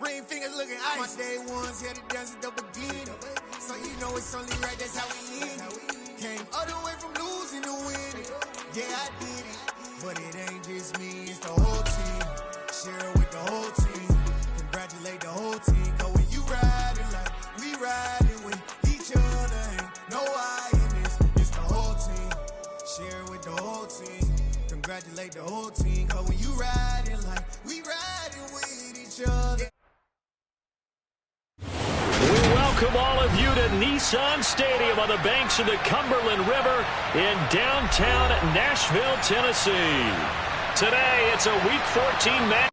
ring fingers looking ice. My day ones here to dance at the beginning. So you know it's only right, that's how we end it. Came all the way from losing to winning. Yeah, I did it. But it ain't just me, it's the whole team. Share it with the whole team. Congratulate the whole team. Cause when you riding like we riding with each other, ain't no I in this. It's the whole team. Share it with the whole team. Congratulate the whole team. Cause when you riding like we riding with each other. We welcome all of you to Nissan Stadium on the banks of the Cumberland River in downtown Nashville, Tennessee. Today, it's a Week 14 match.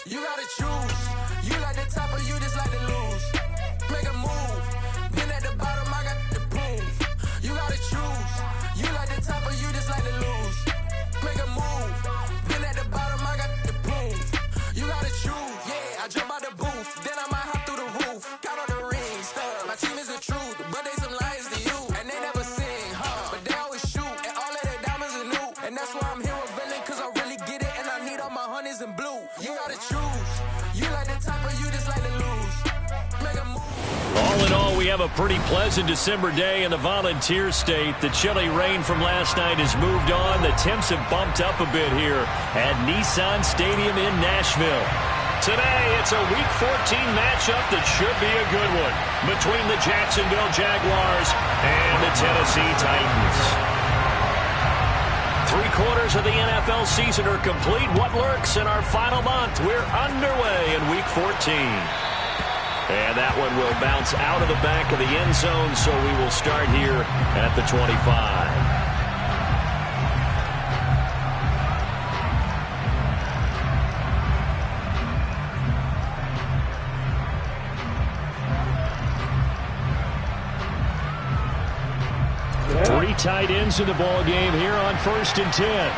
You gotta choose. You like the top or you just like to lose. Make a move. Then at the bottom, I got the prove. You gotta choose. You like the top or you just like to lose. Make a move. Then at the bottom, I got the prove. You gotta choose. Yeah, I jump out the booth. Then I might hop through the roof. Count on the rings. My team is the truth, but they some liars to you. And they never sing, but they always shoot. And all of their diamonds are new. And that's why I'm here with villain, cause I really get it. And I need all my honeys in blue. You gotta choose. You like the top or you just like to lose. Make a move. All in all, we have a pretty pleasant December day in the Volunteer State. The chilly rain from last night has moved on. The temps have bumped up a bit here at Nissan Stadium in Nashville. Today, it's a Week 14 matchup that should be a good one between the Jacksonville Jaguars and the Tennessee Titans. 3/4 of the NFL season are complete. What lurks in our final month? We're underway in Week 14. And that one will bounce out of the back of the end zone, so we will start here at the 25. Three tight ends in the ball game here on 1st and 10.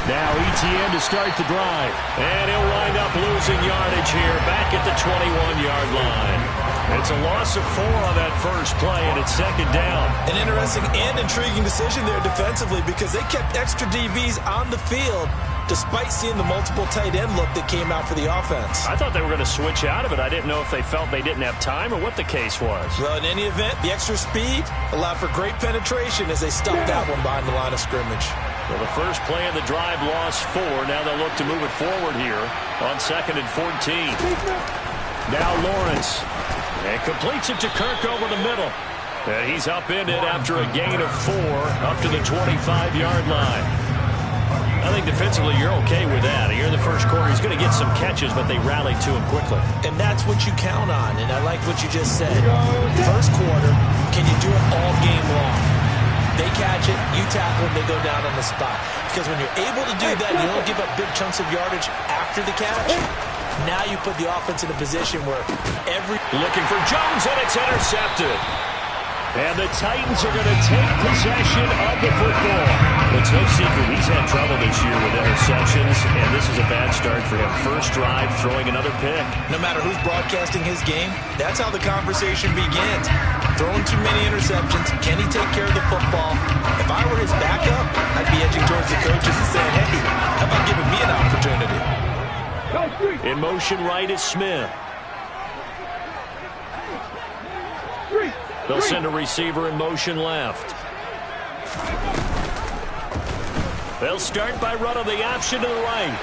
Now ETN to start the drive. And he'll wind up losing yardage here back at the 21-yard line. It's a loss of 4 on that first play, and it's 2nd down. An interesting and intriguing decision there defensively because they kept extra DBs on the field despite seeing the multiple tight end look that came out for the offense. I thought they were going to switch out of it. I didn't know if they felt they didn't have time or what the case was. Well, in any event, the extra speed allowed for great penetration as they stuffed that one behind the line of scrimmage. Well, the first play of the drive lost 4. Now they'll look to move it forward here on 2nd and 14. Now Lawrence. And completes it to Kirk over the middle. And he's upended after a gain of 4 up to the 25-yard line. I think defensively you're okay with that. Here in the first quarter, he's going to get some catches, but they rallied to him quickly. And that's what you count on, and I like what you just said. First quarter, can you do it all game long? They catch it, you tackle them, they go down on the spot. Because when you're able to do that, you don't give up big chunks of yardage after the catch. Now you put the offense in a position where Looking for Jones, and it's intercepted. And the Titans are going to take possession of the football. It's no secret he's had trouble this year with interceptions, and this is a bad start for him. First drive, throwing another pick. No matter who's broadcasting his game, that's how the conversation begins. Throwing too many interceptions, can he take care of the football? If I were his backup, I'd be edging towards the coaches and saying, hey, how about giving me an opportunity? In motion right is Smith. They'll send a receiver in motion left. They'll start by running the option to the right.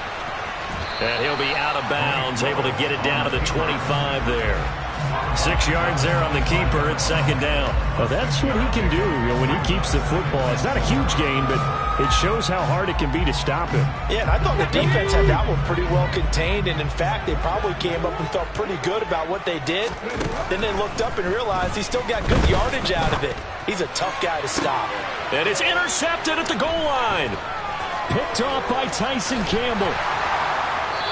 And he'll be out of bounds, able to get it down to the 25 there. 6 yards there on the keeper. It's 2nd down. Well, that's what he can do when he keeps the football. It's not a huge gain, but it shows how hard it can be to stop him. Yeah, and I thought the defense had that one pretty well contained, and in fact, they probably came up and felt pretty good about what they did. Then they looked up and realized he still got good yardage out of it. He's a tough guy to stop. And it's intercepted at the goal line. Picked off by Tyson Campbell.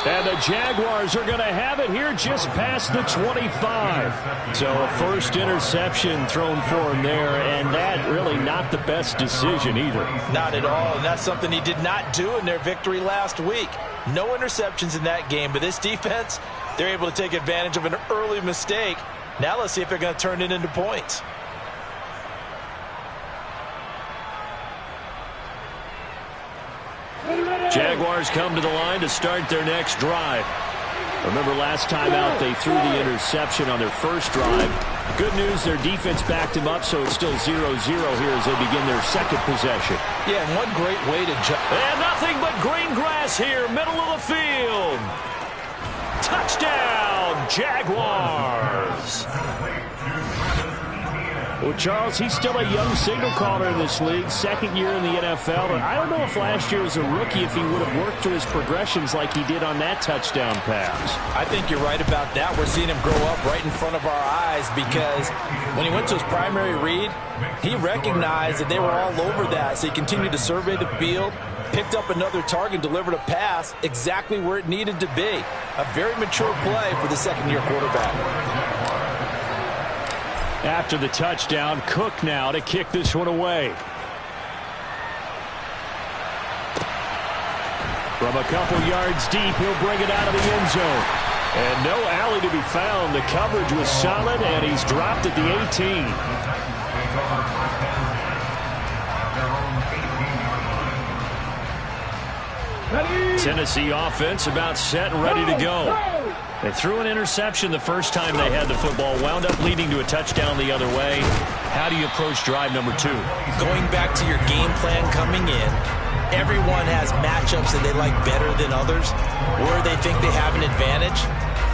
And the Jaguars are going to have it here just past the 25. So a first interception thrown for him there, and that really not the best decision either. Not at all, and that's something he did not do in their victory last week. No interceptions in that game, but this defense, they're able to take advantage of an early mistake. Now let's see if they're going to turn it into points. Jaguars come to the line to start their next drive. Remember last time out they threw the interception on their first drive. Good news, their defense backed him up, so it's still 0-0 here as they begin their second possession. Yeah, and one great way to jump. And nothing but green grass here, middle of the field. Touchdown, Jaguars. Well, Charles, he's still a young signal caller in this league, second year in the NFL. And I don't know if last year as a rookie if he would have worked through his progressions like he did on that touchdown pass. I think you're right about that. We're seeing him grow up right in front of our eyes because when he went to his primary read, he recognized that they were all over that. So he continued to survey the field, picked up another target, delivered a pass exactly where it needed to be. A very mature play for the second-year quarterback. After the touchdown, Cook now to kick this one away. From a couple yards deep, he'll bring it out of the end zone. And no alley to be found. The coverage was solid, and he's dropped at the 18. Tennessee offense about set and ready to go. They threw an interception the first time they had the football, wound up leading to a touchdown the other way. How do you approach drive number 2? Going back to your game plan coming in, everyone has matchups that they like better than others, where they think they have an advantage.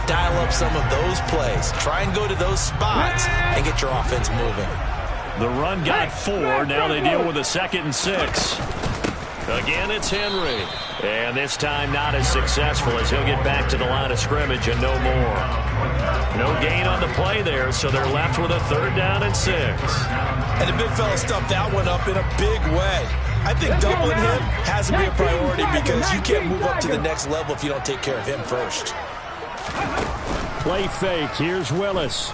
Dial up some of those plays. Try and go to those spots and get your offense moving. The run got 4. Now they deal with a 2nd and 6. Again, it's Henry. And this time not as successful as he'll get back to the line of scrimmage and no more. No gain on the play there, so they're left with a 3rd down and 6. And the big fella stuffed that one up in a big way. I think doubling him has to be a priority because you can't move up to the next level if you don't take care of him first. Play fake. Here's Willis.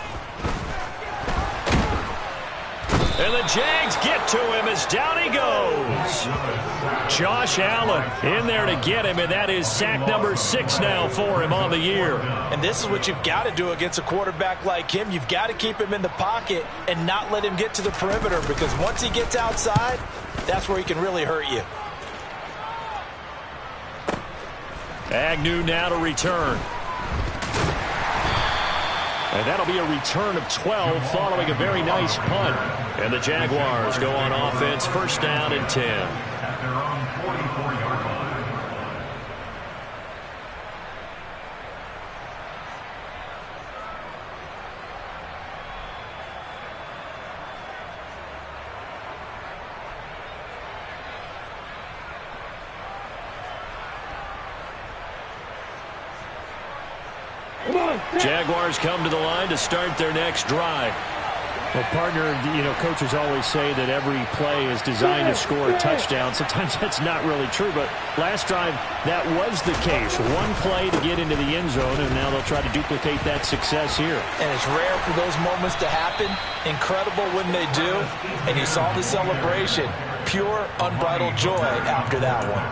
And the Jags get to him as down he goes. Josh Allen in there to get him, and that is sack number 6 now for him on the year. And this is what you've got to do against a quarterback like him. You've got to keep him in the pocket and not let him get to the perimeter because once he gets outside, that's where he can really hurt you. Agnew now to return. And that'll be a return of 12 following a very nice punt. And the Jaguars go on offense, 1st down and 10. At their own 44-yard line. Jaguars come to the line to start their next drive. Well, partner, coaches always say that every play is designed to score a touchdown. Sometimes that's not really true, but last drive, that was the case. One play to get into the end zone, and now they'll try to duplicate that success here. And it's rare for those moments to happen. Incredible when they do. And you saw the celebration. Pure, unbridled joy after that one.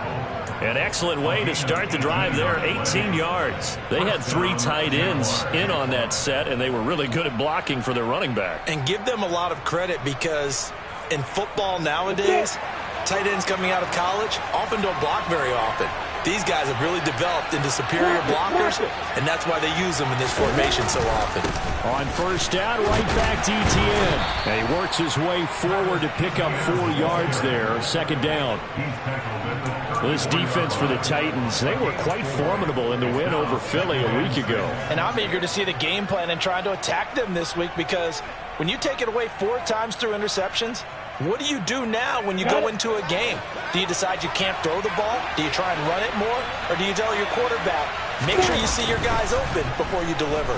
An excellent way to start the drive there, 18 yards. They had 3 tight ends in on that set, and they were really good at blocking for their running back. And give them a lot of credit because in football nowadays, tight ends coming out of college often don't block very often. These guys have really developed into superior blockers, and that's why they use them in this formation so often. On 1st down, right back to Etienne. And he works his way forward to pick up 4 yards there, 2nd down. This defense for the Titans, they were quite formidable in the win over Philly a week ago. And I'm eager to see the game plan and trying to attack them this week because when you take it away 4 times through interceptions, what do you do now when you go into a game? Do you decide you can't throw the ball? Do you try and run it more? Or do you tell your quarterback, make sure you see your guys open before you deliver?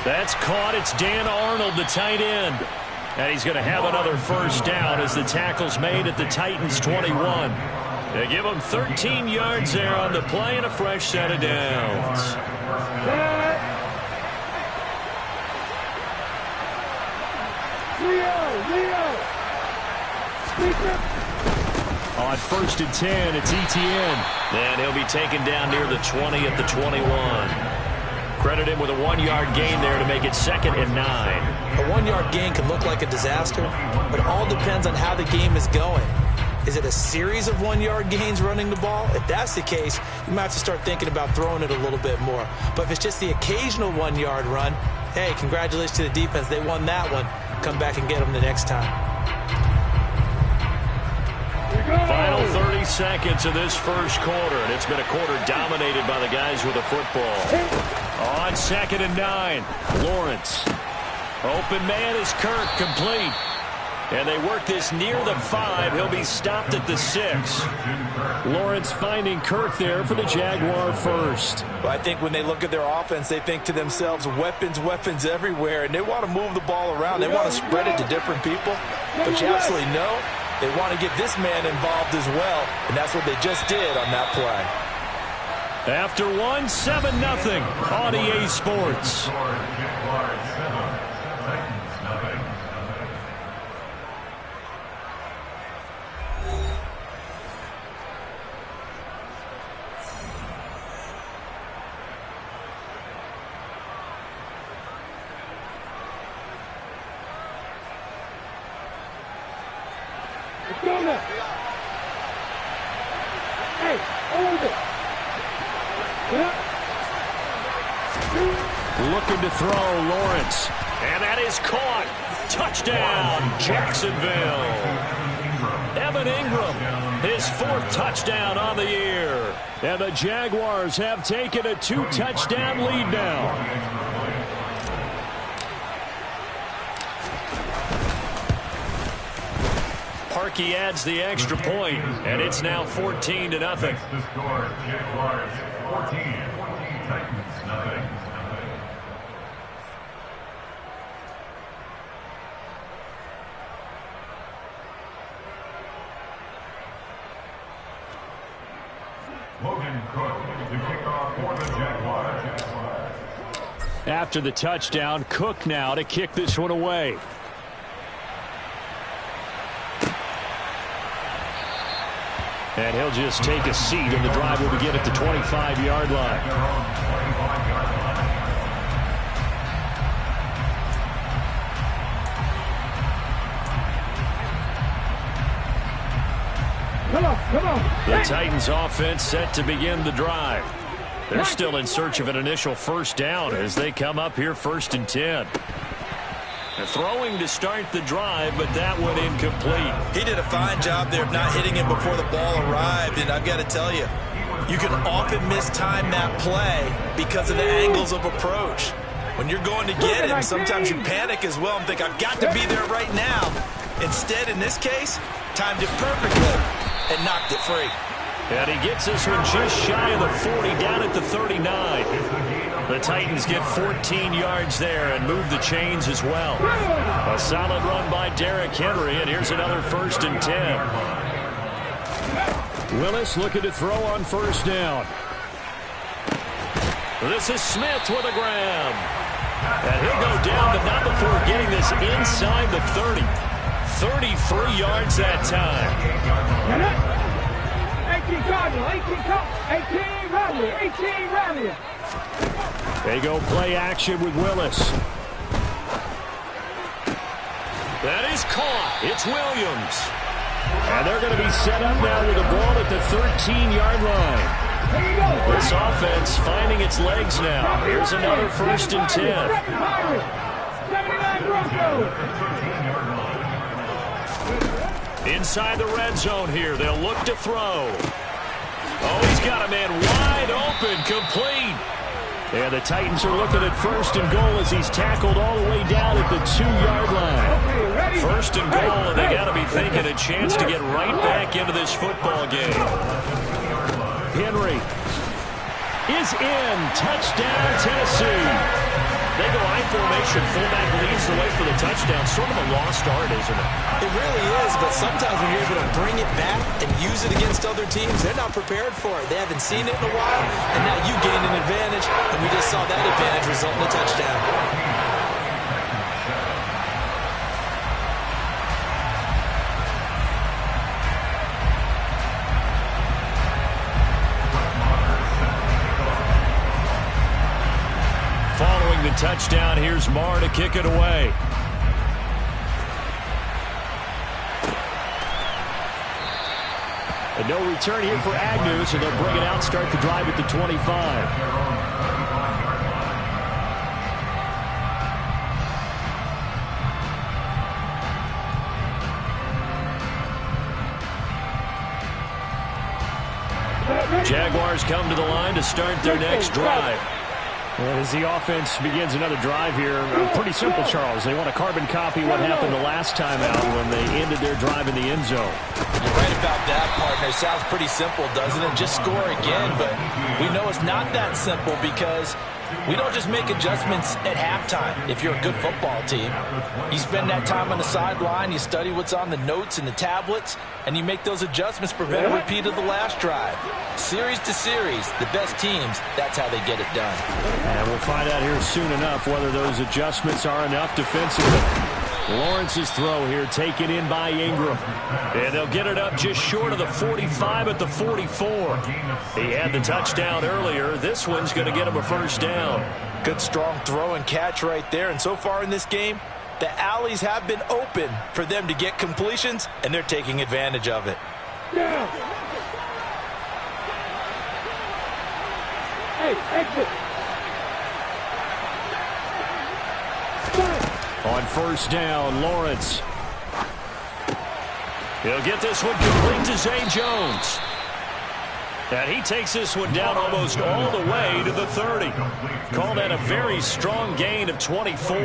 That's caught. It's Dan Arnold, the tight end. And he's going to have another 1st down as the tackle's made at the Titans' 21. They give him 13 yards there on the play and a fresh set of downs. On 1st and 10, it's Etienne. And he'll be taken down near the 20 at the 21. Credit him with a 1-yard gain there to make it 2nd and 9. A 1-yard gain can look like a disaster, but it all depends on how the game is going. Is it a series of 1-yard gains running the ball? If that's the case, you might have to start thinking about throwing it a little bit more. But if it's just the occasional 1-yard run, hey, congratulations to the defense. They won that one. Come back and get them the next time. Final 30 seconds of this first quarter, and it's been a quarter dominated by the guys with the football. On 2nd and 9, Lawrence. Open man is Kirk, complete. And they work this near the 5. He'll be stopped at the 6. Lawrence finding Kirk there for the Jaguar first. Well, I think when they look at their offense, they think to themselves, weapons, weapons everywhere, and they want to move the ball around. They want to spread it to different people. But you absolutely know they want to get this man involved as well, and that's what they just did on that play. After 1, 7-0 on EA Sports. Hey, hold it. Looking to throw, Lawrence. And that is caught. Touchdown, Jacksonville. Evan Ingram, his 4th touchdown on the year. And the Jaguars have taken a 2-touchdown lead now. Parkey adds the extra point, and it's now 14-0. Next to score, Jaguars 14, Titans nothing. Logan Cook, the kickoff for the Jaguars. After the touchdown, Cook now to kick this one away. And he'll just take a seat, and the drive will begin at the 25-yard line. Come on. The Titans offense set to begin the drive. They're still in search of an initial first down as they come up here 1st and 10. They're throwing to start the drive, but that went incomplete. He did a fine job there of not hitting him before the ball arrived, and I've got to tell you, you can often mistime that play because of the angles of approach. When you're going to get him, sometimes you panic as well and think, I've got to be there right now. Instead, in this case, timed it perfectly and knocked it free. And he gets this one just shy of the 40, down at the 39. The Titans get 14 yards there and move the chains as well. A solid run by Derrick Henry, and here's another 1st and 10. Willis looking to throw on 1st down. This is Smith with a grab. And he'll go down, but not before getting this inside the 30. 33 yards that time. 18 Cardinal, 18 Rally. They go play action with Willis. That is caught. It's Williams. And they're going to be set up now with the ball at the 13-yard line. This offense finding its legs now. Here's another 1st and 10. 79 Broncos. Inside the red zone here. They'll look to throw. Oh, he's got a man wide open, complete. And the Titans are looking at 1st and goal as he's tackled all the way down at the 2-yard line. 1st and goal, and they got to be thinking a chance to get right back into this football game. Henry is in. Touchdown, Tennessee. They go I formation. Fullback leads the way for the touchdown. Sort of a lost art, isn't it? It really is, but sometimes when you're able to bring it back and use it against other teams, they're not prepared for it. They haven't seen it in a while, and now you gain an advantage, and we just saw that advantage result in a touchdown. Following the touchdown, here's Marr to kick it away. And no return here for Agnew, so they'll bring it out, start the drive at the 25. Jaguars come to the line to start their next drive. And as the offense begins another drive here, pretty simple, Charles. They want to carbon copy what happened the last time out when they ended their drive in the end zone. You're right about that, partner. Sounds pretty simple, doesn't it? Just score again, but we know it's not that simple because we don't just make adjustments at halftime if you're a good football team. You spend that time on the sideline, you study what's on the notes and the tablets, and you make those adjustments, prevent a repeat of the last drive. Series to series, the best teams, that's how they get it done. And we'll find out here soon enough whether those adjustments are enough defensively. Lawrence's throw here taken in by Ingram. And they'll get it up just short of the 45 at the 44. He had the touchdown earlier. This one's going to get him a first down. Good strong throw and catch right there. And so far in this game, the alleys have been open for them to get completions, and they're taking advantage of it. Yeah. Hey, exit. On first down, Lawrence. He'll get this one complete to Zay Jones. And he takes this one down almost all the way to the 30. Call that a very strong gain of 24.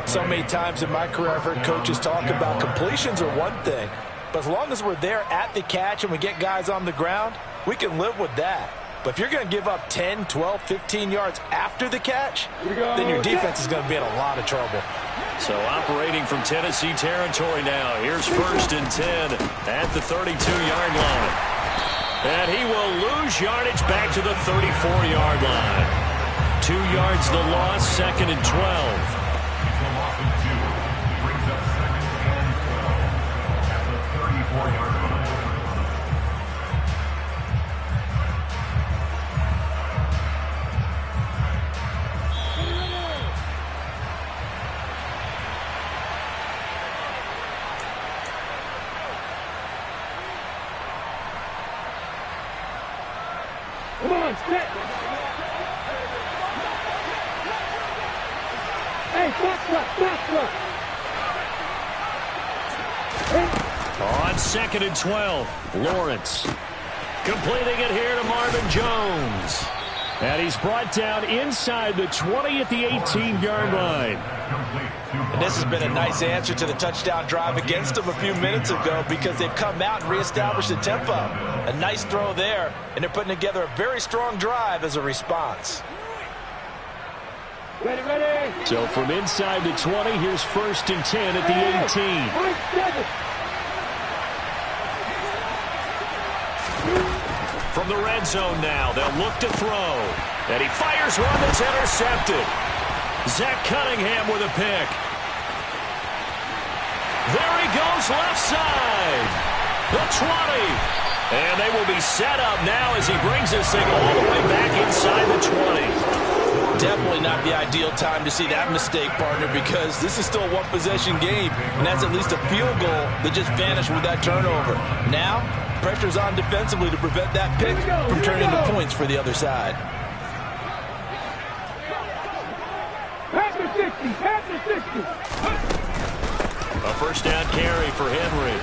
So many times in my career I've heard coaches talk about completions are one thing, but as long as we're there at the catch and we get guys on the ground, we can live with that. But if you're going to give up 10, 12, 15 yards after the catch, then your defense is going to be in a lot of trouble. So operating from Tennessee territory now. Here's first and 10 at the 32-yard line. And he will lose yardage back to the 34-yard line. 2 yards the loss, second and 12. Come on, set. Hey, back up. On second and 12, Lawrence completing it here to Marvin Jones. And he's brought down inside the 20 at the 18-yard line. And this has been a nice answer to the touchdown drive against them a few minutes ago because they've come out and reestablished the tempo. A nice throw there, and they're putting together a very strong drive as a response. Ready, ready. So from inside the 20, here's first and 10 at the 18. From the red zone now, they'll look to throw. And he fires one that's intercepted. Zach Cunningham with a pick. There he goes left side. The 20. And they will be set up now as he brings this thing all the way back inside the 20. Definitely not the ideal time to see that mistake, partner, because this is still a one-possession game, and that's at least a field goal that just vanished with that turnover. Now, pressure's on defensively to prevent that pick from turning into points for the other side. Pass the 60. A first down carry for Henry.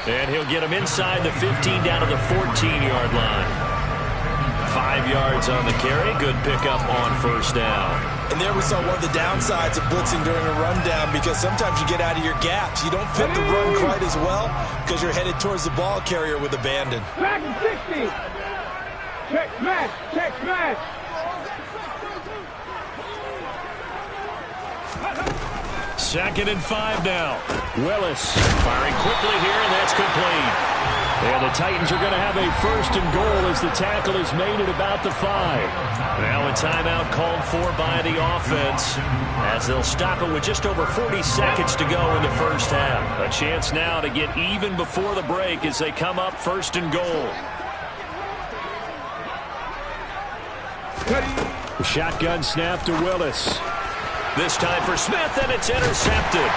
And he'll get him inside the 15 down to the 14-yard line. 5 yards on the carry. Good pickup on first down. And there we saw one of the downsides of blitzing during a rundown because sometimes you get out of your gaps. You don't fit the run quite as well because you're headed towards the ball carrier with abandon. Back to 60. Check smash. 2nd and 5 now. Willis firing quickly here, and that's complete. And the Titans are going to have a 1st and goal as the tackle is made at about the 5. Now a timeout called for by the offense as they'll stop it with just over 40 seconds to go in the first half. A chance now to get even before the break as they come up 1st and goal. The shotgun snap to Willis. This time for Smith, and it's intercepted.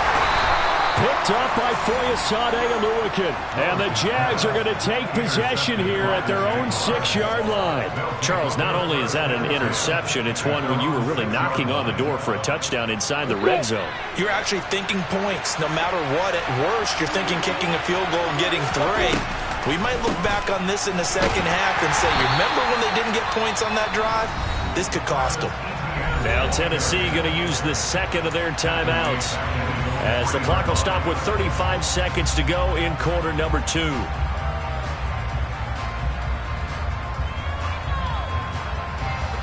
Picked up by Foyesade Aluakin. And the Jags are going to take possession here at their own 6-yard line. Charles, not only is that an interception, it's one when you were really knocking on the door for a touchdown inside the red zone. You're actually thinking points. No matter what, at worst, you're thinking kicking a field goal and getting 3. We might look back on this in the second half and say, remember when they didn't get points on that drive? This could cost them. Now Tennessee going to use the 2nd of their timeouts as the clock will stop with 35 seconds to go in quarter number 2.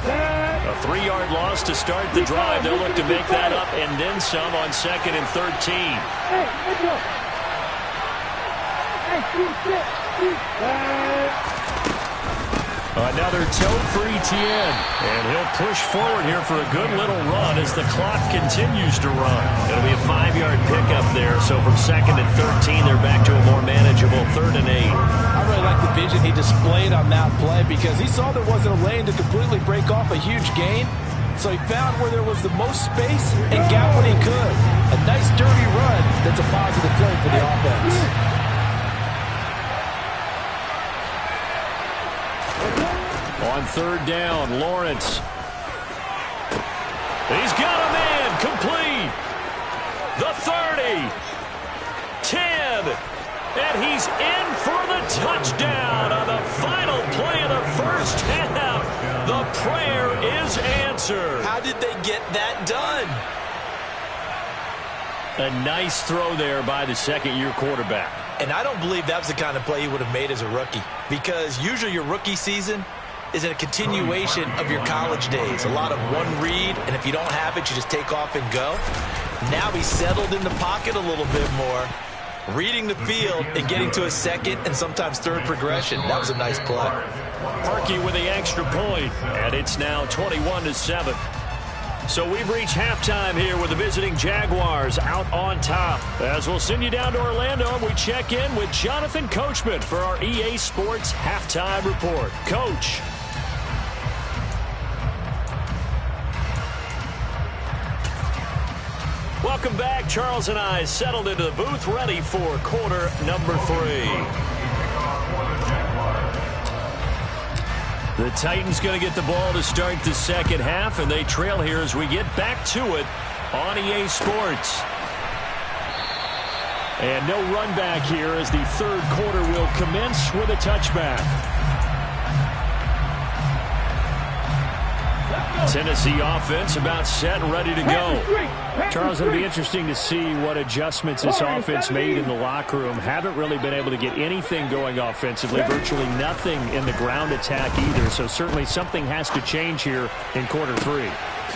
A 3-yard loss to start the drive. They'll look to make that up and then some on 2nd and 13. Another tote for Etienne. And he'll push forward here for a good little run as the clock continues to run. It'll be a 5-yard pickup there. So from 2nd and 13, they're back to a more manageable 3rd and 8. I really like the vision he displayed on that play because he saw there wasn't a lane to completely break off a huge gain. So he found where there was the most space and got what he could. A nice dirty run that's a positive play for the offense. On 3rd down, Lawrence. He's got a man complete. The 30. 10. And he's in for the touchdown on the final play of the first half. The prayer is answered. How did they get that done? A nice throw there by the 2nd-year quarterback. And I don't believe that was the kind of play he would have made as a rookie. Because usually your rookie season is a continuation of your college days. A lot of one read, and if you don't have it, you just take off and go. Now he's settled in the pocket a little bit more, reading the field and getting to a 2nd and sometimes 3rd progression. That was a nice play. Parkey with the extra point, and it's now 21-7. So we've reached halftime here with the visiting Jaguars out on top. As we'll send you down to Orlando, and we check in with Jonathan Coachman for our EA Sports Halftime Report. Coach. Welcome back. Charles and I settled into the booth ready for quarter number 3. The Titans going to get the ball to start the second half, and they trail here as we get back to it on EA Sports. And no run back here as the 3rd quarter will commence with a touchback. Tennessee offense about set and ready to go. Charles, it'll be interesting to see what adjustments this offense made in the locker room. Haven't really been able to get anything going offensively, virtually nothing in the ground attack either. So certainly something has to change here in quarter 3.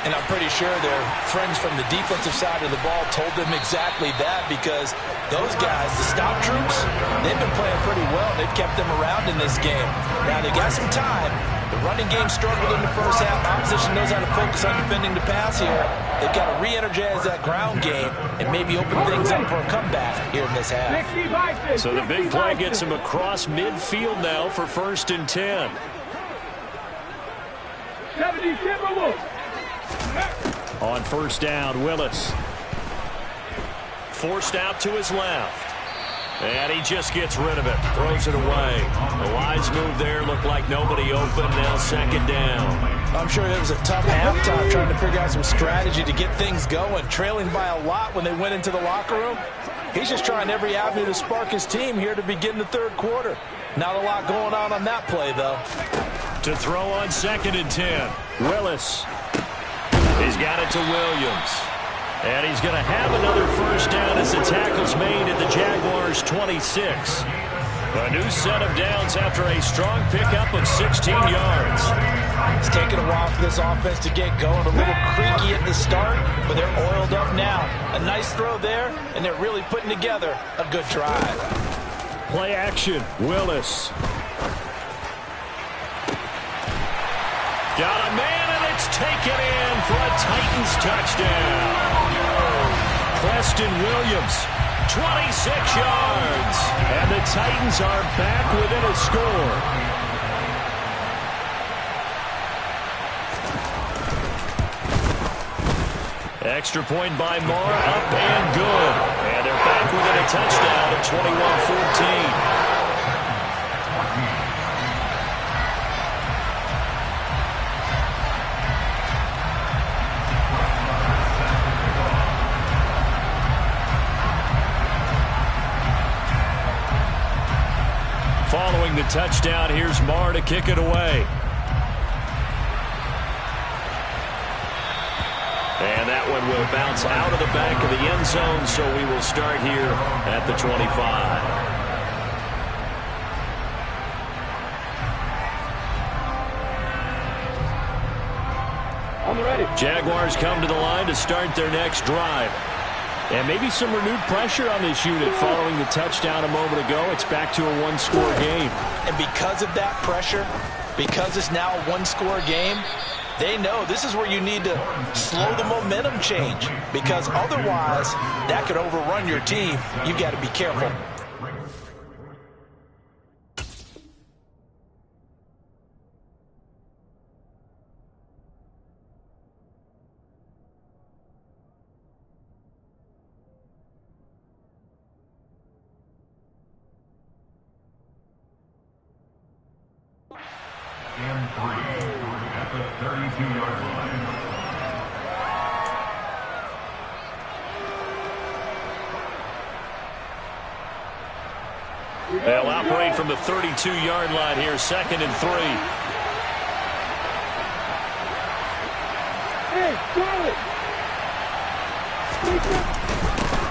And I'm pretty sure their friends from the defensive side of the ball told them exactly that because those guys, the stop troops, they've been playing pretty well. They've kept them around in this game. Now, they got some time. The running game struggled in the first half. Opposition knows how to focus on defending the pass here. They've got to re-energize that ground game and maybe open things up for a comeback here in this half. So the big play gets him across midfield now for 1st and 10. 70 On 1st down, Willis. Forced out to his left. And he just gets rid of it. Throws it away. The wise move there. Looked like nobody open. Now 2nd down. I'm sure it was a tough halftime trying to figure out some strategy to get things going. Trailing by a lot when they went into the locker room. He's just trying every avenue to spark his team here to begin the 3rd quarter. Not a lot going on that play, though. To throw on 2nd and 10. Willis. He's got it to Williams. And he's going to have another 1st down as the tackle's made at the Jaguars' 26. A new set of downs after a strong pickup of 16 yards. It's taken a while for this offense to get going. A little creaky at the start, but they're oiled up now. A nice throw there, and they're really putting together a good drive. Play action, Willis. Got a man, and it's taken in for a Titans touchdown. Preston Williams, 26 yards. And the Titans are back within a score. Extra point by Moore, up and good. And they're back within a touchdown at 21-14. Following the touchdown, here's Marr to kick it away. And that one will bounce out of the back of the end zone, so we will start here at the 25. I'm ready. Jaguars come to the line to start their next drive. And maybe some renewed pressure on this unit following the touchdown a moment ago. It's back to a one-score game. And because of that pressure, because it's now a one-score game, they know this is where you need to slow the momentum change, because otherwise that could overrun your team. You've got to be careful. And 3 at the 32-yard line. They'll operate from the 32-yard line here, 2nd and 3. Hey, Charlie!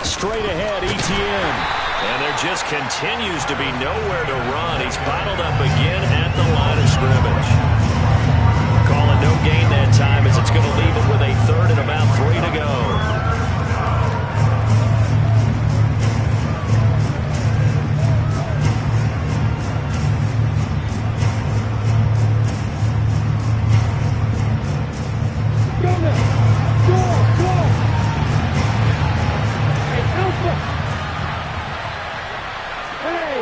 Straight ahead, Etienne. And there just continues to be nowhere to run. He's bottled up again at the line of scrimmage. Calling no gain that time as it's going to leave it with a 3rd and about 3 to go. Go now! Go! Go! Hey, Alpha! Hey,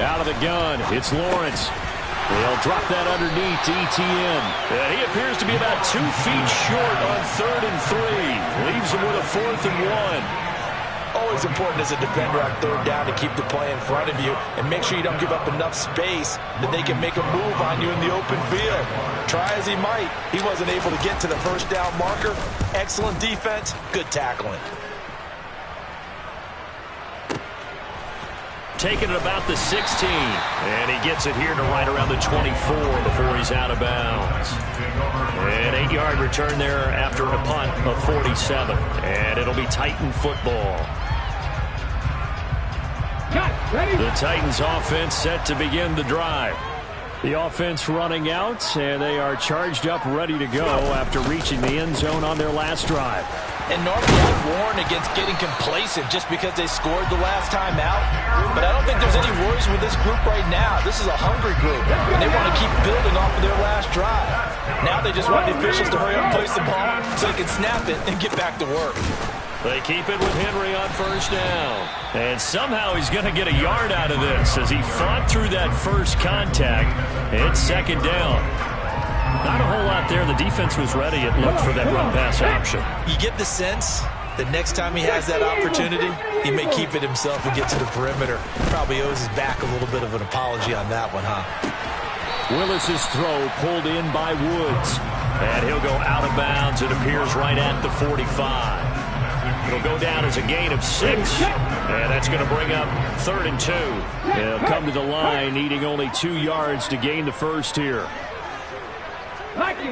Out of the gun, it's Lawrence. They'll drop that underneath to Etienne. And he appears to be about 2 feet short on 3rd and 3. Leaves him with a 4th and 1. Always important as a defender on 3rd down to keep the play in front of you and make sure you don't give up enough space that they can make a move on you in the open field. Try as he might, he wasn't able to get to the first down marker. Excellent defense, good tackling. Taking it about the 16. And he gets it here to right around the 24 before he's out of bounds. An 8-yard return there after a punt of 47. And it'll be Titan football. The Titans offense set to begin the drive. The offense running out, and they are charged up, ready to go after reaching the end zone on their last drive. And normally I'd warn against getting complacent just because they scored the last time out. But I don't think there's any worries with this group right now. This is a hungry group, and they want to keep building off of their last drive. Now they just want the officials to hurry up and place the ball so they can snap it and get back to work. They keep it with Henry on 1st down. And somehow he's going to get a yard out of this as he fought through that first contact. It's 2nd down. Not a whole lot there. The defense was ready. It looked for that run-pass option. You get the sense that next time he has that opportunity, he may keep it himself and get to the perimeter. Probably owes his back a little bit of an apology on that one, huh? Willis's throw pulled in by Woods. And he'll go out of bounds. It appears right at the 45. It'll go down as a gain of 6. And that's going to bring up 3rd and 2. They'll come to the line, needing only 2 yards to gain the first here. Ready.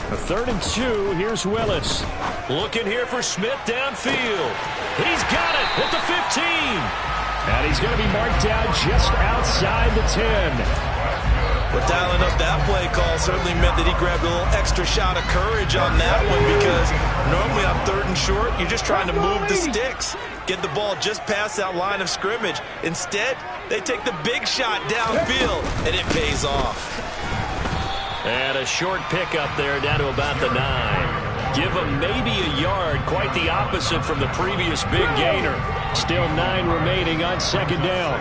A 3rd and 2. Here's Willis. Looking here for Smith downfield. He's got it at the 15. And he's going to be marked down just outside the 10. But dialing up that play call certainly meant that he grabbed a little extra shot of courage on that one, because normally on 3rd and short, you're just trying to move the sticks, get the ball just past that line of scrimmage. Instead, they take the big shot downfield, and it pays off. And a short pickup there down to about the 9. Give him maybe a yard, quite the opposite from the previous big gainer. Still 9 remaining on 2nd down.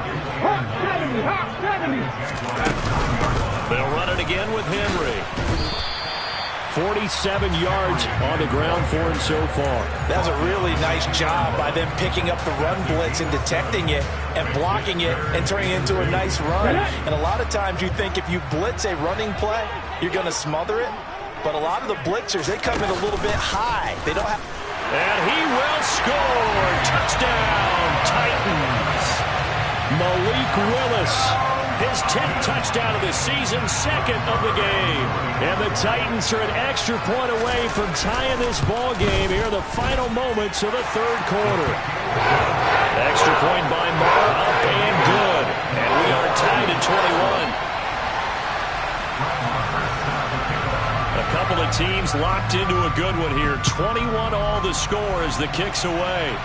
They'll run it again with Henry. 47 yards on the ground for him so far. That was a really nice job by them picking up the run blitz and detecting it and blocking it and turning it into a nice run. And a lot of times you think if you blitz a running play, you're going to smother it. But a lot of the blitzers, they come in a little bit high. They don't have... And he will score. Touchdown, Titans. Malik Willis. His 10th touchdown of the season, 2nd of the game. And the Titans are an extra point away from tying this ball game here in the final moments of the 3rd quarter. Extra point by Moore, up and good. And we are tied at 21. A couple of teams locked into a good one here. 21 all the score as the kick's away.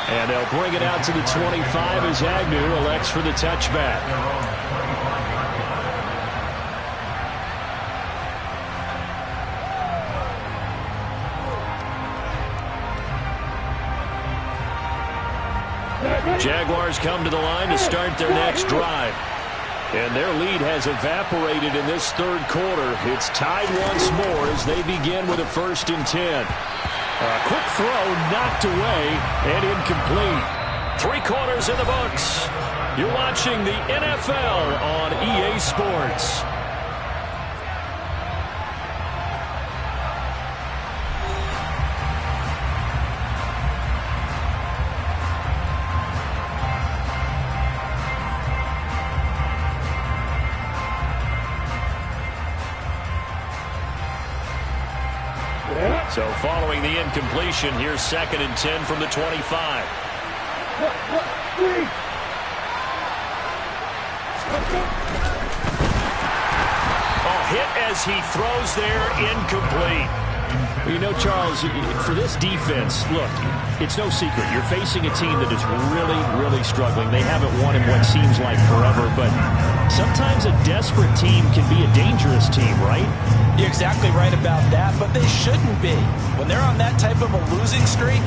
And they'll bring it out to the 25 as Agnew elects for the touchback. Jaguars come to the line to start their next drive. And their lead has evaporated in this 3rd quarter. It's tied once more as they begin with a 1st and 10. A quick throw knocked away and incomplete. 3 quarters in the books. You're watching the NFL on EA Sports. So following the incompletion, here's 2nd and 10 from the 25. Hit as he throws there, incomplete. Well, you know, Charles, for this defense, look, it's no secret. You're facing a team that is really, really struggling. They haven't won in what seems like forever, but sometimes a desperate team can be a dangerous team, right? You're exactly right about that, but they shouldn't be. When they're on that type of a losing streak,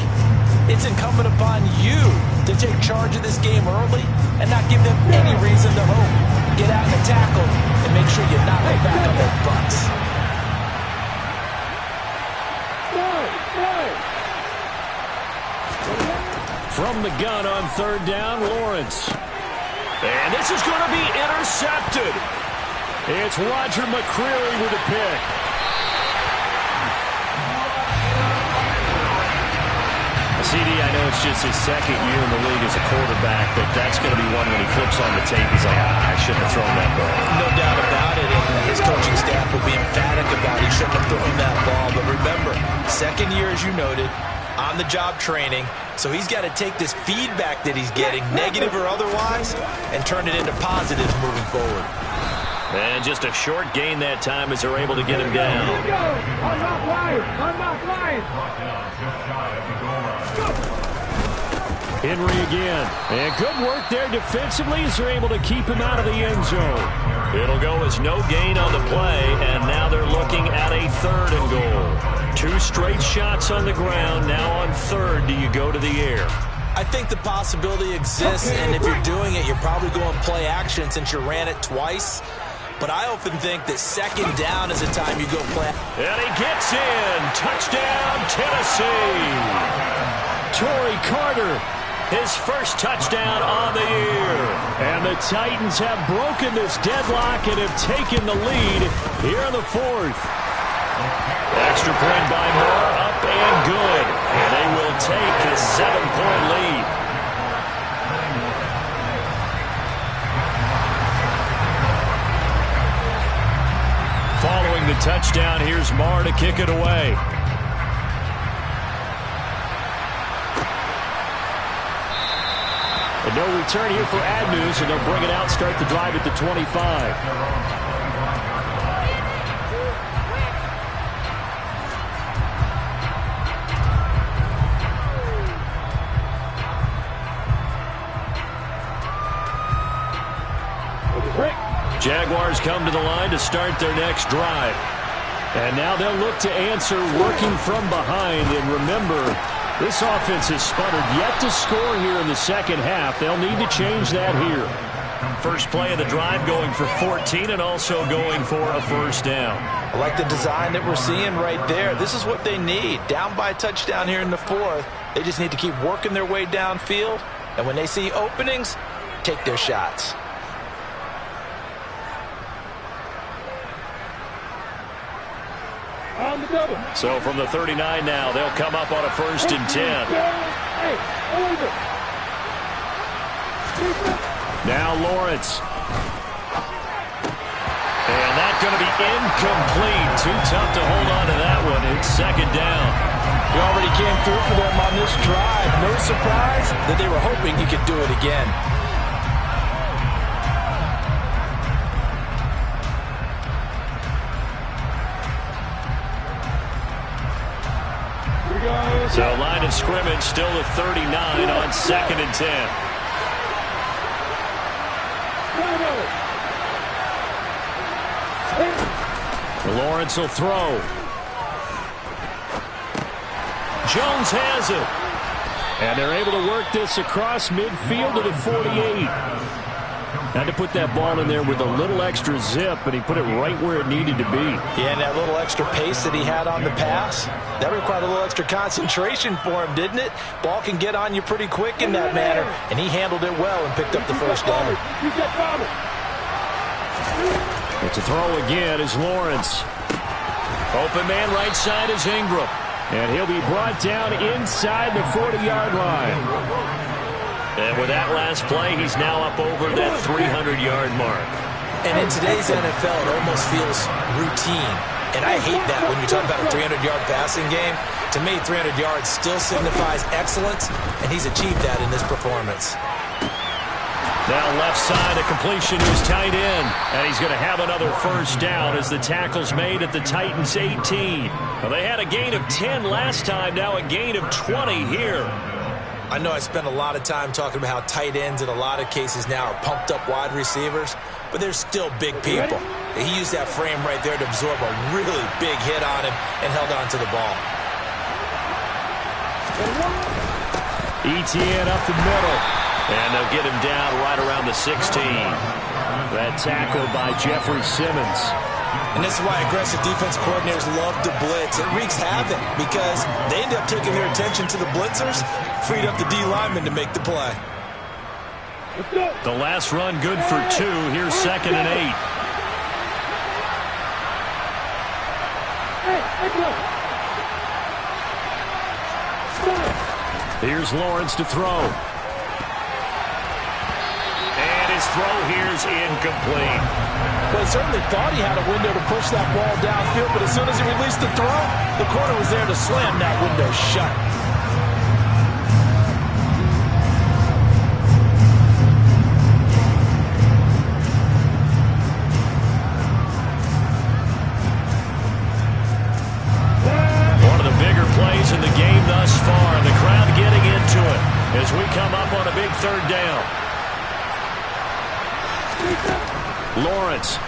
it's incumbent upon you to take charge of this game early and not give them any reason to hope. Get out and tackle and make sure you knock them back on their butts. From the gun on 3rd down, Lawrence. And this is going to be intercepted. It's Roger McCreary with a pick. CD, I know it's just his 2nd year in the league as a quarterback, but that's going to be one when he flips on the tape. He's like, I shouldn't have thrown that ball. No doubt about it, and his coaching staff will be emphatic about he shouldn't have thrown that ball. But remember, 2nd year, as you noted, on-the-job training, so he's got to take this feedback that he's getting, negative or otherwise, and turn it into positives moving forward. And just a short gain that time as they're able to get him down. Henry again. And good work there defensively as they're able to keep him out of the end zone. It'll go as no gain on the play, and now they're looking at a 3rd and goal. 2 straight shots on the ground. Now on 3rd, do you go to the air? I think the possibility exists, and if you're doing it, you're probably going play action since you ran it twice. But I often think that 2nd down is the time you go play. And he gets in. Touchdown, Tennessee. Torrey Carter, his 1st touchdown on the year. And the Titans have broken this deadlock and have taken the lead here in the 4th. Extra point by Moore, up and good. And they will take a 7-point lead. Following the touchdown. Here's Marr to kick it away. And no return here for Agnews, and they'll bring it out, start the drive at the 25. Jaguars come to the line to start their next drive. And now they'll look to answer working from behind. And remember, this offense has sputtered yet to score here in the second half. They'll need to change that here. First play of the drive going for 14 and also going for a first down. I like the design that we're seeing right there. This is what they need. Down by a touchdown here in the fourth. They just need to keep working their way downfield. And when they see openings, take their shots. So from the 39 now, they'll come up on a 1st and 10. Now Lawrence. And that's going to be incomplete. Too tough to hold on to that one. It's 2nd down. He already came through for them on this drive. No surprise that they were hoping he could do it again. So line of scrimmage still at 39 on 2nd and 10. Lawrence will throw. Jones has it. And they're able to work this across midfield to the 48. Had to put that ball in there with a little extra zip, but he put it right where it needed to be. Yeah, and that little extra pace that he had on the pass, that required a little extra concentration for him, didn't it? Ball can get on you pretty quick in that manner, and he handled it well and picked up the first down. It's a throw again is Lawrence. Open man right side is Ingram. And he'll be brought down inside the 40-yard line. And with that last play, he's now up over that 300-yard mark. And in today's NFL, it almost feels routine. And I hate that when you talk about a 300-yard passing game. To me, 300 yards still signifies excellence, and he's achieved that in this performance. Now left side, a completion to his tight end. And he's going to have another first down as the tackle's made at the Titans' 18. Well, they had a gain of 10 last time, now a gain of 20 here. I know I spent a lot of time talking about how tight ends in a lot of cases now are pumped up wide receivers, but they're still big people. He used that frame right there to absorb a really big hit on him and held on to the ball. ETN up the middle. And they'll get him down right around the 16. That tackle by Jeffrey Simmons. And this is why aggressive defense coordinators love to blitz. It wreaks havoc because they end up taking their attention to the blitzers, freed up the D lineman to make the play. The last run good for 2. Here's 2nd and 8. Here's Lawrence to throw. And his throw here's incomplete. Well, he certainly thought he had a window to push that ball downfield, but as soon as he released the throw, the corner was there to slam that window shut. One of the bigger plays in the game thus far. The crowd getting into it as we come up on a big 3rd down. Lawrence.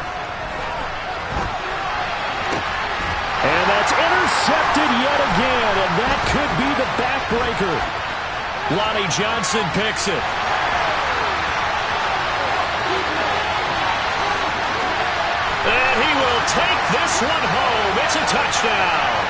And that's intercepted yet again, and that could be the backbreaker. Lonnie Johnson picks it. And he will take this one home. It's a touchdown.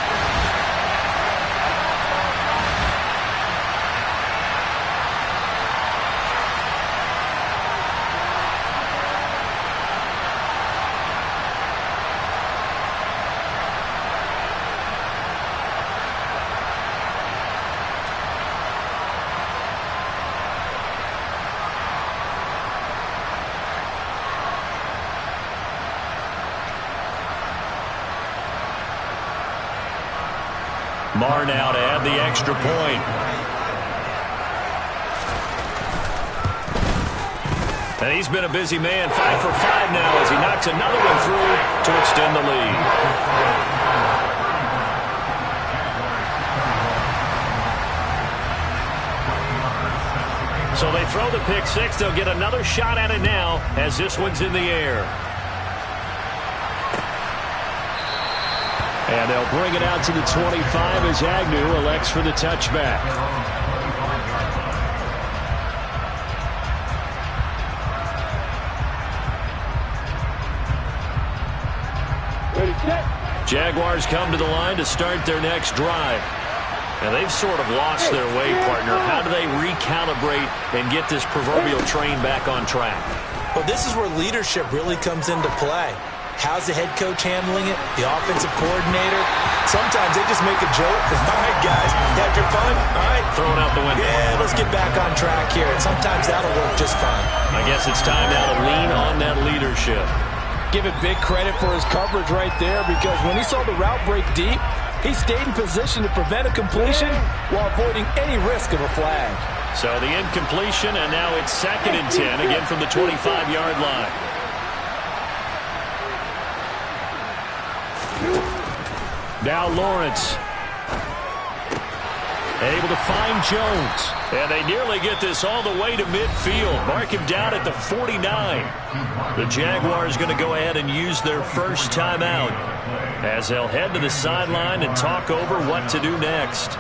Marr now to add the extra point. And he's been a busy man, 5 for 5 now as he knocks another one through to extend the lead. So they throw the pick six. They'll get another shot at it now as this one's in the air. And they'll bring it out to the 25 as Agnew elects for the touchback. Jaguars come to the line to start their next drive. Now, they've sort of lost their way, partner. How do they recalibrate and get this proverbial train back on track? Well, this is where leadership really comes into play. How's the head coach handling it? The offensive coordinator? Sometimes they just make a joke. All right, guys, had your fun? All right. Throwing out the window. Yeah, let's get back on track here. And sometimes that'll work just fine. I guess it's time now to lean on that leadership. Give it big credit for his coverage right there, because when he saw the route break deep, he stayed in position to prevent a completion while avoiding any risk of a flag. So the incompletion, and now it's 2nd and 10, again from the 25-yard line. Now Lawrence. Able to find Jones. And they nearly get this all the way to midfield. Mark him down at the 49. The Jaguars going to go ahead and use their first timeout as they'll head to the sideline and talk over what to do next.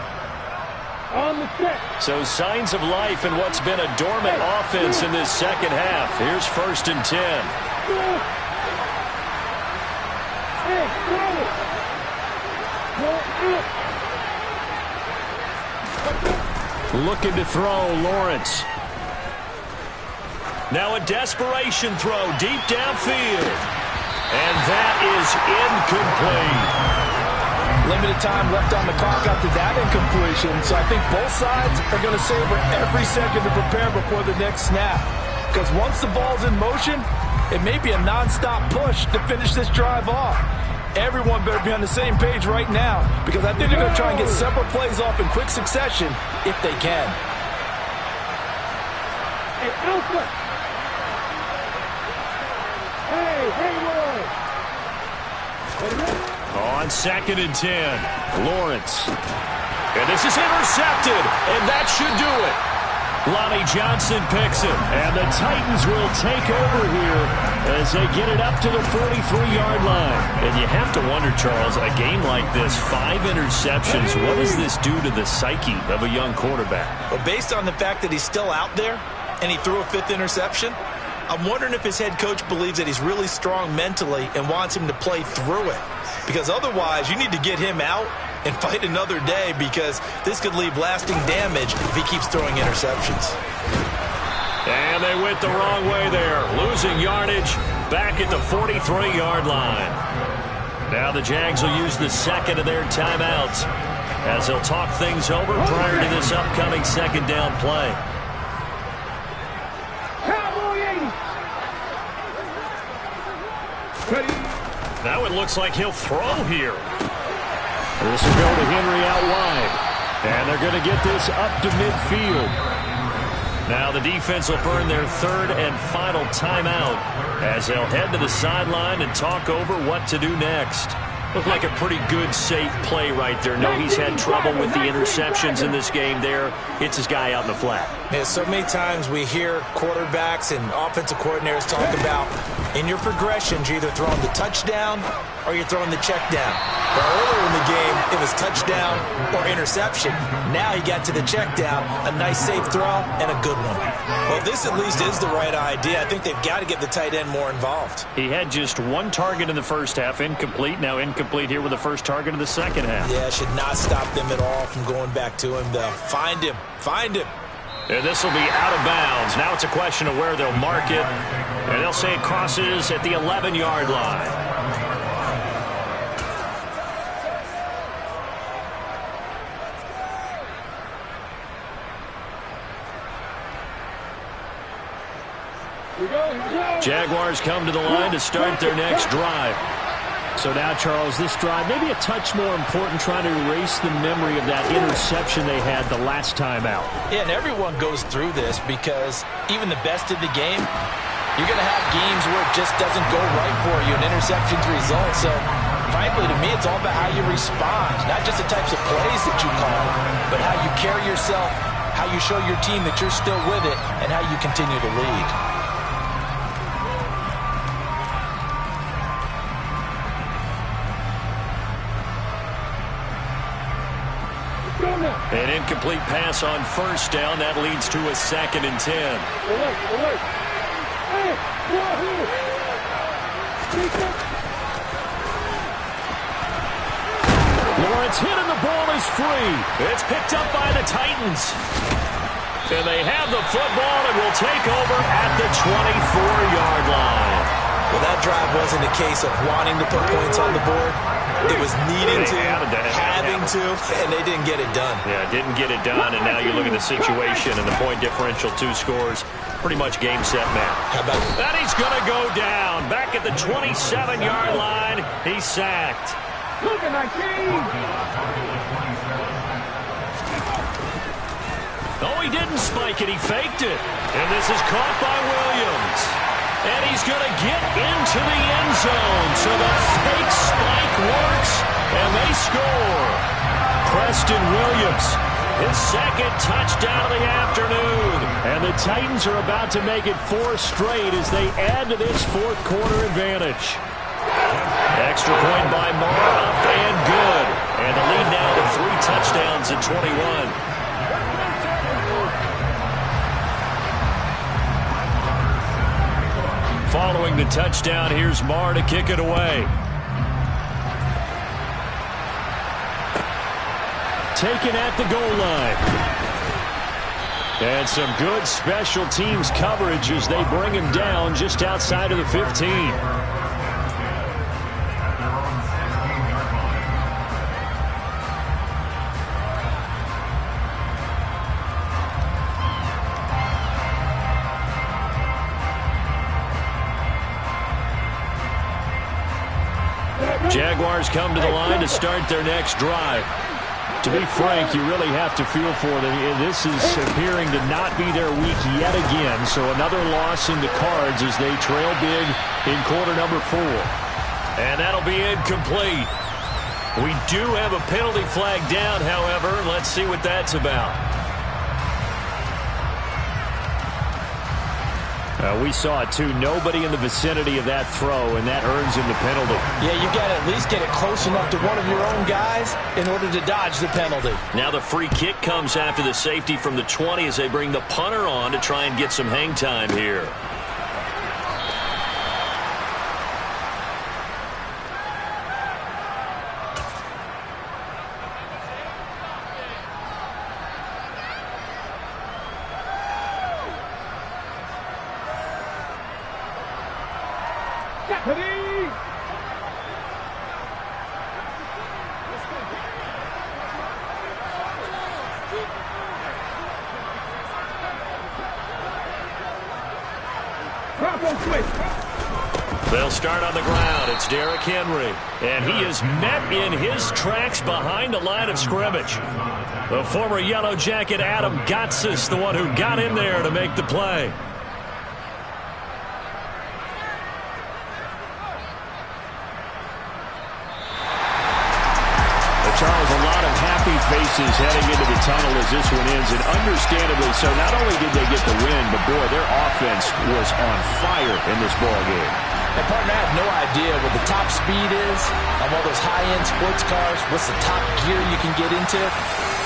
So signs of life in what's been a dormant offense in this second half. Here's 1st and 10. Looking to throw, Lawrence. Now a desperation throw deep downfield. And that is incomplete. Limited time left on the clock after that incompletion, so I think both sides are going to savor every second to prepare before the next snap. Because once the ball's in motion, it may be a non-stop push to finish this drive off. Everyone better be on the same page right now, because I think they're going to try and get several plays off in quick succession if they can. Hey, Alpha! On 2nd and 10, Lawrence. And this is intercepted, and that should do it. Lonnie Johnson picks it, and the Titans will take over here as they get it up to the 43-yard line. And you have to wonder, Charles, a game like this, 5 interceptions, what does this do to the psyche of a young quarterback? Well, based on the fact that he's still out there and he threw a 5th interception, I'm wondering if his head coach believes that he's really strong mentally and wants him to play through it. Because otherwise, you need to get him out and fight another day, because this could leave lasting damage if he keeps throwing interceptions. And they went the wrong way there, losing yardage back at the 43-yard line. Now the Jags will use the 2nd of their timeouts as they'll talk things over prior to this upcoming 2nd down play. Now it looks like he'll throw here. This will go to Henry out wide. And they're going to get this up to midfield. Now the defense will burn their 3rd and final timeout as they'll head to the sideline and talk over what to do next. Looked like a pretty good, safe play right there. No, he's had trouble with the interceptions in this game there. Hits his guy out in the flat. Yeah, so many times we hear quarterbacks and offensive coordinators talk about in your progressions, you're either throwing the touchdown or you're throwing the check down. But earlier in the game, it was touchdown or interception. Now he got to the check down, a nice safe throw, and a good one. Well, this at least is the right idea. I think they've got to get the tight end more involved. He had just 1 target in the first half, incomplete. Now incomplete here with the first target of the second half. Yeah, should not stop them at all from going back to him, though. Find him. Find him. And this will be out of bounds. Now it's a question of where they'll mark it. And they'll say it crosses at the 11-yard line. Jaguars come to the line to start their next drive. So now, Charles, this drive, maybe a touch more important, trying to erase the memory of that interception they had the last time out. Yeah, and everyone goes through this because even the best of the game, you're going to have games where it just doesn't go right for you, and interceptions result. So, frankly, to me, it's all about how you respond, not just the types of plays that you call, but how you carry yourself, how you show your team that you're still with it, and how you continue to lead. An incomplete pass on first down. That leads to a 2nd and 10. Lawrence hit and the ball is free. It's picked up by the Titans. And they have the football and will take over at the 24-yard line. Well, that drive wasn't a case of wanting to put points on the board. It was needing to, having to, and they didn't get it done. Yeah, didn't get it done, and now you look at the situation and the point differential, 2 scores, pretty much game, set, match. How about that? He's going to go down. Back at the 27-yard line, he's sacked. Look at my team! Oh, he didn't spike it. He faked it. And this is caught by Williams. And he's going to get into the end zone. So the fake spike works, and they score. Preston Williams, his 2nd touchdown of the afternoon. And the Titans are about to make it 4 straight as they add to this 4th quarter advantage. Extra point by Marr, up and good. And the lead now to 3 touchdowns at 21. Following the touchdown, here's Marr to kick it away. Taken at the goal line. And some good special teams coverage as they bring him down just outside of the 15. Jaguars come to the line to start their next drive. To be frank, you really have to feel for them. This is appearing to not be their week yet again. So another loss in the cards as they trail big in quarter number 4. And that'll be incomplete. We do have a penalty flag down, however. Let's see what that's about. We saw it, too. Nobody in the vicinity of that throw, and that earns him the penalty. Yeah, you got to at least get it close enough to one of your own guys in order to dodge the penalty. Now the free kick comes after the safety from the 20 as they bring the punter on to try and get some hang time here. They'll start on the ground. It's Derrick Henry. And he is met in his tracks behind the line of scrimmage. The former Yellow Jacket Adam Gotsis, the one who got in there to make the play. Charles, a lot of happy faces heading into the tunnel as this one ends, and understandably so. Not only did they get the win, but boy, their offense was on fire in this ball game. And partner, I have no idea what the top speed is on all those high-end sports cars. What's the top gear you can get into?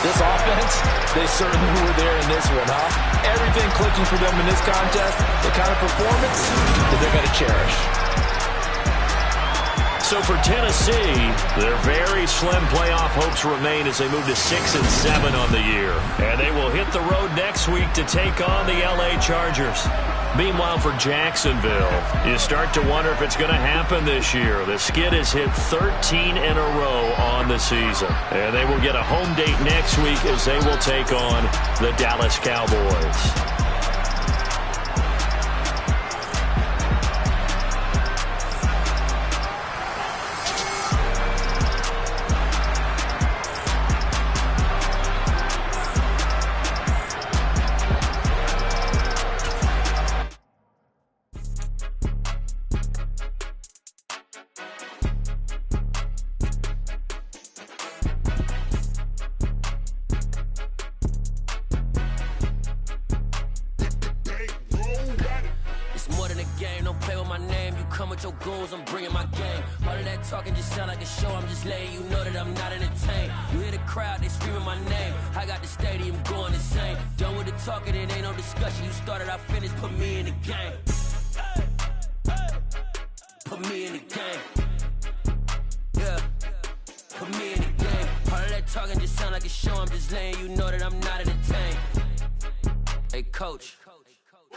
This offense, they certainly were there in this one, huh? Everything clicking for them in this contest, the kind of performance that they're going to cherish. So for Tennessee, their very slim playoff hopes remain as they move to 6-7 on the year. And they will hit the road next week to take on the LA Chargers. Meanwhile, for Jacksonville, you start to wonder if it's going to happen this year. The Skid has hit 13 in a row on the season. And they will get a home date next week as they will take on the Dallas Cowboys. the game, don't play with my name. You come with your goons, I'm bringing my game. All of that talking just sound like a show, I'm just letting you know that I'm not entertained. You hear the crowd, they screaming my name. I got the stadium going insane. Done with the talking, it ain't no discussion. You started, I finished, put me in the game. Put me in the game. Yeah, put me in the game. All of that talking just sound like a show, I'm just letting you know that I'm not entertained. Hey, coach.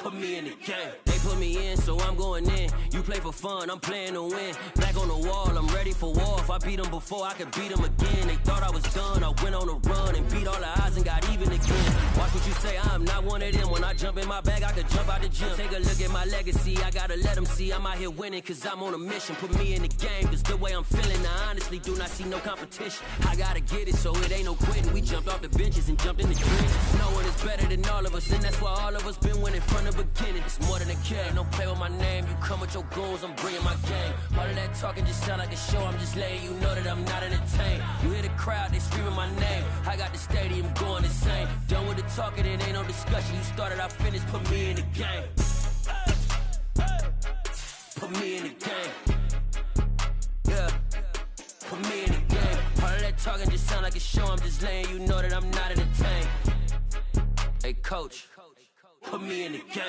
Put me in the game. They put me in, so I'm going in. You play for fun, I'm playing to win. Back on the wall, I'm ready for war. If I beat them before, I could beat them again. They thought I was done, I went on a run and beat all the odds and got even again. Watch what you say, I'm not one of them. When I jump in my bag, I could jump out the gym. Take a look at my legacy, I gotta let them see I'm out here winning, cause I'm on a mission. Put me in the game, cause the way I'm feeling, I honestly do not see no competition. I gotta get it, so it ain't no quitting. We jumped off the benches and jumped in the trenches. No one is better than all of us, and that's why all of us been winning from the beginning. It's more than a game, don't play with my name. You come with your goons, I'm bringing my game. All of that talking just sound like a show, I'm just letting you know that I'm not entertained. You hear the crowd, they screaming my name. I got the stadium going insane. Done with the talking, it ain't no discussion. You started, I finished, put me in the game. Put me in the game. Yeah, put me in the game. All of that talking just sound like a show, I'm just letting you know that I'm not entertained. Hey, coach. Put me in the game.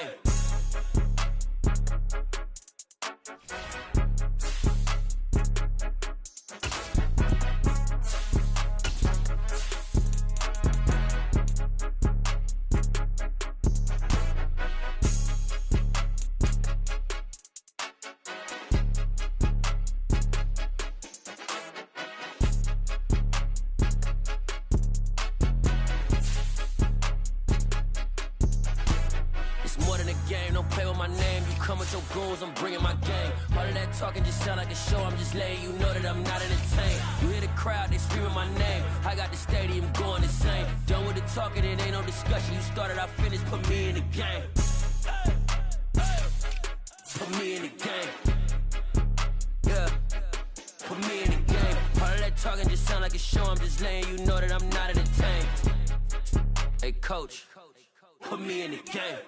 I'm bringing my game. All of that talking just sound like a show, I'm just letting you know that I'm not entertained. You hear the crowd, they screaming my name. I got the stadium going insane. Done with the talking, it ain't no discussion. You started, I finished, put me in the game. Put me in the game. Yeah, put me in the game. All of that talking just sound like a show, I'm just letting you know that I'm not entertained. Hey, coach, put me in the game.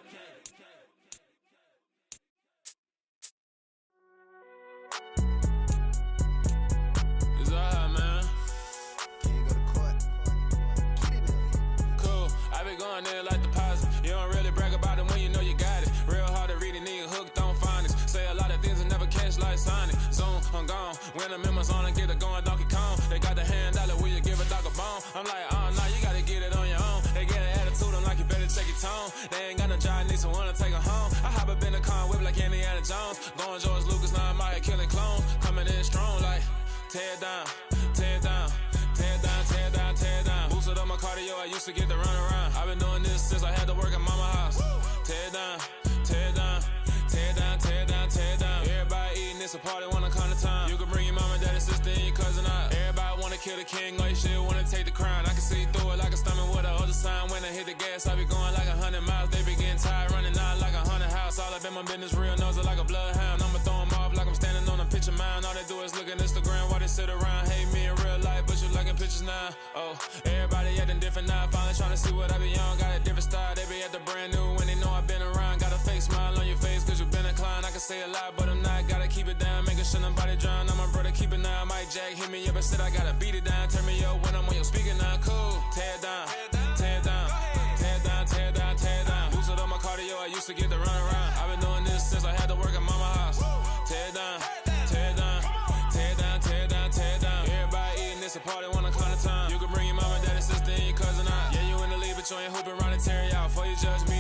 Going there like deposit. You don't really brag about it when you know you got it. Real hard to read a nigga hooked on phonics. Say a lot of things and never catch like Sonic. Zone, I'm gone. When I'm in my zone, I get it going Donkey Kong. They got the hand dollar, will you give a dog a bone? I'm like, oh, nah, you gotta get it on your own. They get an attitude, I'm like, you better check your tone. They ain't got no job, need someone to take her home. I hop up in the car, whip like Indiana Jones. Going George Lucas, now I'm out here killing clones. Coming in strong like, tear down, tear down. Tear down, tear down, tear down. Boosted up my cardio, I used to get to run around. I've been doing this since I had to work at mama house. Tear down, tear down, tear down, tear down, tear down. Everybody eating, it's a party, wanna come to time. You can bring your mama, daddy, sister, and your cousin out. Everybody wanna kill the king, or you shit wanna take the crown. I can see through it like a stomach with a other sign. When I hit the gas, I be going like 100 miles. They be getting tired, running out like 100 house. All up in my business, real nose it like a bloodhound. I'ma throw them off like I'm standing on a picture mound. All they do is look at Instagram while they sit around. Hate me in real life, but you liking pictures now. Oh, everybody acting different now. Finally trying to see what I be on. Got a different style, they be at the brand new when they know I've been around. Got a fake smile on your face cause you been inclined. I can say a lot, but I'm not. Gotta keep it down, making sure nobody drown. I'm my brother, keep it now. Mike Jack hit me up and said I gotta beat it down. Turn me up when I'm on your speaker now. Cool, tear down, tear down, tear down, tear down, tear down. Boosted up my cardio, I used to get to run around. I've been doing this since I had to work at mama house. Tear down, tear down, tear down, tear down, tear down. Everybody eating, it's a party, wanna climb the time. You can bring your mama, daddy, sister, and your cousin out. Yeah, you in the league, but you ain't hooping around and tear you out. Before you judge me,